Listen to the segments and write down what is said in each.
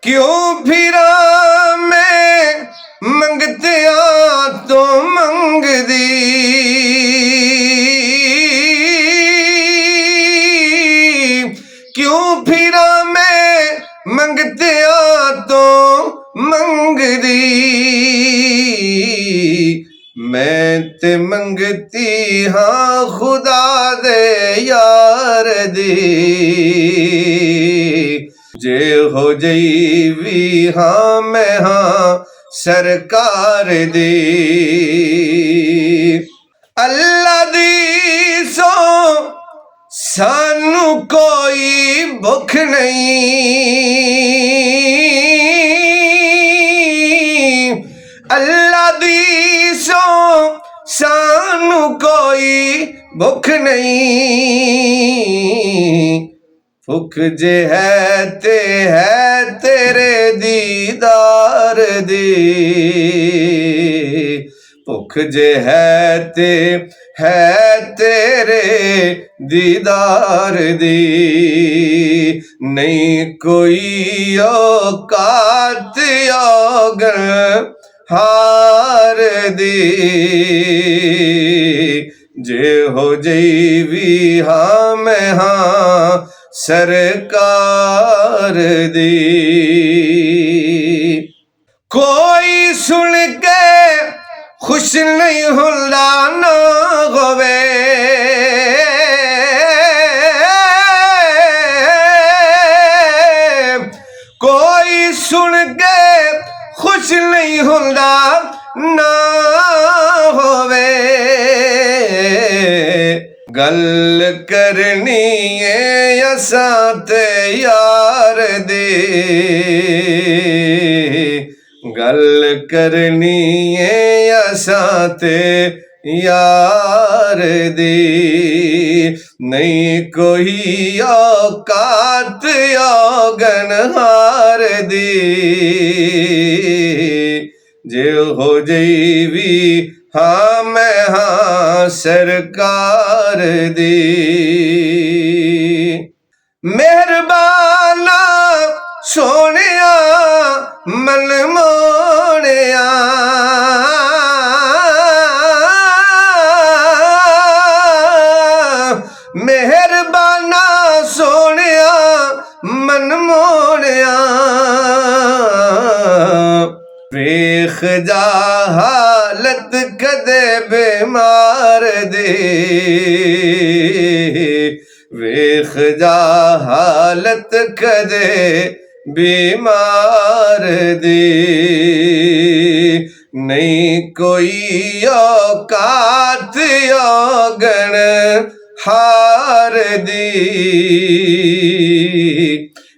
क्यों फिरा मैं मंगतिया तो मंगदी, क्यों फिरा मैं मंगतिया तो मंगदी। मैं ते मंगती हाँ खुदा दे यार दी, जे हो जई भी हाँ मैं हाँ सरकार दी। अल्लाह दी सो सानू कोई भुख नहीं, अल्लाह दी सो सानू कोई भुख नहीं। भुख जे है तेरे दीदार दी, भुख जे है तेरे दीदार दी। नहीं कोई औकात औगन हार दी, जे हो जई भी हाँ मैं हाँ सरकार दी। कोई सुन के खुश नहीं हुंदा ना होवे, कोई सुन के खुश नहीं हुंदा ना होवे। गल करनी है असां ते यार दी, गल करनी है असां ते यार दी। नहीं कोई औकात औगन हार दी, जे हो जई भी हाँ मैं हाँ सरकार दी। मेहरबाना सोनिया मन मोनिया, मेहरबाना सोनिया मन मोनिया। वेख जा हालत कदे बीमार दी, वेख जा हालत कदे बीमार दी। नहीं कोई औकात औगन हार दी,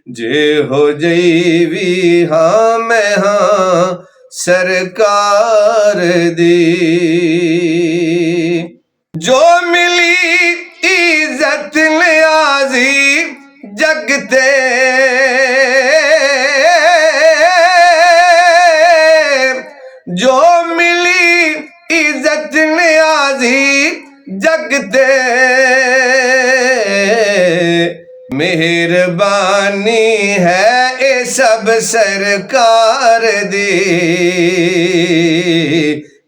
जे हो जई भी हाँ मैं हाँ सरकार दी। जो मिली इज्जत लियाजी जगते, जो मिली इज्जत लियाजी जगते। मेहरबानी है ये सब सरकार दी,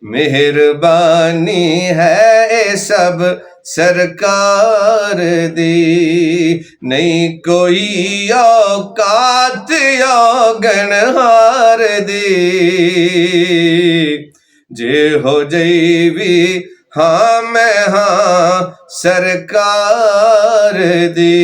मेहरबानी है ये सब सरकार दी। नहीं कोई औकात औगन हार दी, जे हो जई भी हाँ मैं हाँ सरकार दी।